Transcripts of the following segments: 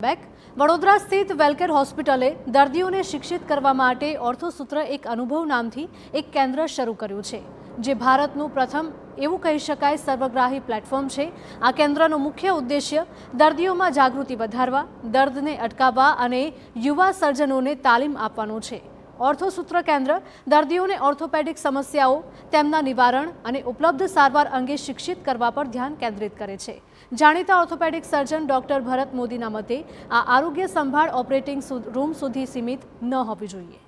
Back Vadodara સ્થિત વેલકેર હોસ્પિટલે દર્દીઓને શિક્ષિત કરવા માટે ઓર્થોસૂત્ર એક અનુભવ નામથી એક કેન્દ્ર શરૂ કર્યું છે, જે ભારતનું પ્રથમ એવું કહી શકાય સર્વગ્રાહી પ્લેટફોર્મ છે। આ કેન્દ્રનો મુખ્ય ઉદ્દેશ્ય દર્દીઓમાં જાગૃતિ વધારવા, દર્દને અટકાવવા અને યુવા સર્જનોને તાલીમ આપવાનો છે। ઓર્થોસૂત્ર કેન્દ્ર દર્દીઓને ઓર્થોપેડિક સમસ્યાઓ, તેમના નિવારણ અને ઉપલબ્ધ સારવાર અંગે શિક્ષિત કરવા પર ધ્યાન કેન્દ્રિત કરે છે। જાણીતા ઓર્થોપેડિક સર્જન ડોક્ટર ભરત મોદીના મતે આ આરોગ્ય સંભાળ ઓપરેટિંગ રૂમ સુધી સીમિત ન હોવી જોઈએ।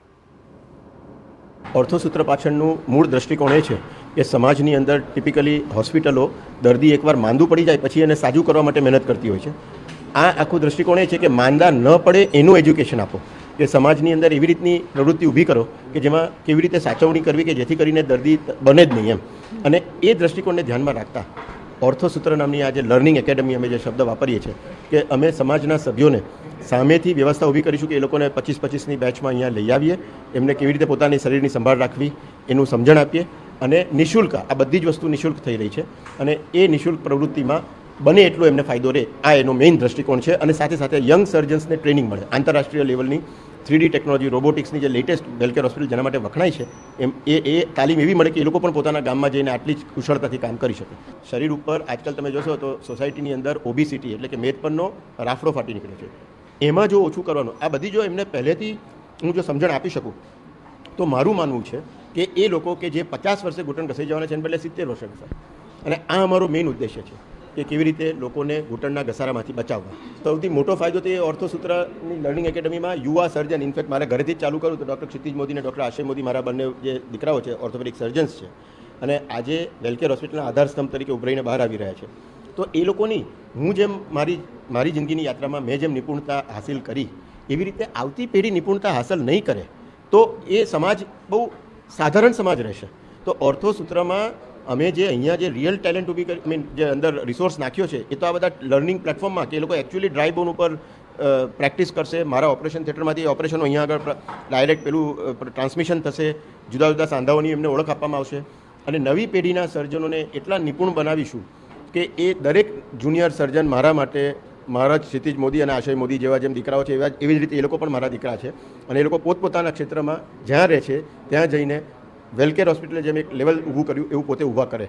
ઓર્થોસૂત્ર પાછળનું મૂળ દ્રષ્ટિકોણ એ છે કે સમાજની અંદર ટિપિકલી હોસ્પિટલો દર્દી એકવાર માંદું પડી જાય પછી એને સાજું કરવા માટે મહેનત કરતી હોય છે। આ આખું દ્રષ્ટિકોણ એ છે કે માંદા ન પડે એનું એજ્યુકેશન આપો, કે સમાજની અંદર એવી રીતની પ્રવૃત્તિ ઊભી કરો કે જેમાં કેવી રીતે સાચવણી કરવી કે જેથી કરીને દર્દી બને જ નહીં એમ। અને એ દ્રષ્ટિકોણને ધ્યાનમાં રાખતા ઓર્થોસૂત્ર નામની આ જે લર્નિંગ એકેડમી અમે જે શબ્દ વાપરીએ છીએ કે અમે સમાજના સભ્યોને સામેથી વ્યવસ્થા ઊભી કરીશું કે એ લોકોને 25-25ની બેચમાં અહીંયા લઈ આવીએ, એમને કેવી રીતે પોતાની શરીરની સંભાળ રાખવી એનું સમજણ આપીએ અને નિઃશુલ્ક આ બધી જ વસ્તુ નિઃશુલ્ક થઈ રહી છે અને એ નિઃશુલ્ક પ્રવૃત્તિમાં બને એટલો એમને ફાયદો રહે, આ એનો મેઇન દ્રષ્ટિકોણ છે। અને સાથે સાથે યંગ સર્જન્સને ટ્રેનિંગ મળે, આંતરરાષ્ટ્રીય લેવલની 3D ટેકનોલોજી, રોબોટિક્સની જે લેટેસ્ટ વેલકેર હોસ્પિટલ જેના માટે વખણાય છે એમ એ તાલીમ એવી મળે કે એ લોકો પણ પોતાના ગામમાં જઈને આટલી જ કુશળતાથી કામ કરી શકે। શરીર ઉપર આજકાલ તમે જોશો તો સોસાયટીની અંદર ઓબેસિટી એટલે કે મેદપણનો રાફડો ફાટી નીકળે છે, એમાં જો ઓછું કરવાનું આ બધી જો એમને પહેલેથી હું જો સમજણ આપી શકું તો મારું માનવું છે કે એ લોકો કે જે 50 વર્ષે ઘૂંટણ ઘસાઈ જવાના છે એને બદલે 70 વર્ષે ઘસાય, અને આ અમારો મેઇન ઉદ્દેશ્ય છે કે કેવી રીતે લોકોને ઘૂંટણના ઘસારામાંથી બચાવવા। સૌથી મોટો ફાયદો તો એ ઓર્થોસૂત્રની લર્નિંગ એકેડમીમાં યુવા સર્જન, ઇનફેક્ટ મારે ઘરેથી જ ચાલુ કરું તો ડૉક્ટર ક્ષિતિજ મોદી અને ડૉક્ટર આશય મોદી મારા બંને જે દીકરાઓ છે ઓર્થોપેડિક સર્જન્સ છે અને આજે વેલકેર હોસ્પિટલના આધારસ્તંભ તરીકે ઉભરાઈને બહાર આવી રહ્યા છે। તો એ લોકોની હું જેમ મારી જિંદગીની યાત્રામાં મેં જેમ નિપુણતા હાસિલ કરી એવી રીતે આવતી પેઢી નિપુણતા હાંસલ નહીં કરે તો એ સમાજ બહુ સાધારણ સમાજ રહેશે। તો ઓર્થોસૂત્રમાં અમે જે અહીંયા જે રિયલ ટેલેન્ટ ઊભી કરી જે અંદર રિસોર્સ નાખ્યો છે એ તો આ બધા લર્નિંગ પ્લેટફોર્મમાં કે એ લોકો એકચ્યુઅલી ડ્રાય બોન ઉપર પ્રેક્ટિસ કરશે। મારા ઓપરેશન થિયેટરમાંથી ઓપરેશનો અહીંયા આગળ ડાયરેક્ટ પેલું ટ્રાન્સમિશન થશે, જુદા જુદા સાંધાઓની એમને ઓળખ આપવામાં આવશે અને નવી પેઢીના સર્જનોને એટલા નિપુણ બનાવીશું કે એ દરેક જુનિયર સર્જન મારા માટે મારા જ ક્ષિતિજ મોદી અને આશય મોદી જેવા જેમ દીકરાઓ છે એવી જ રીતે એ લોકો પણ મારા દીકરા છે અને એ લોકો પોતપોતાના ક્ષેત્રમાં જ્યાં રહે છે ત્યાં જઈને વેલકેર હોસ્પિટલે જેમ એક લેવલ ઊભું કર્યું એવું પોતે ઊભા કરે।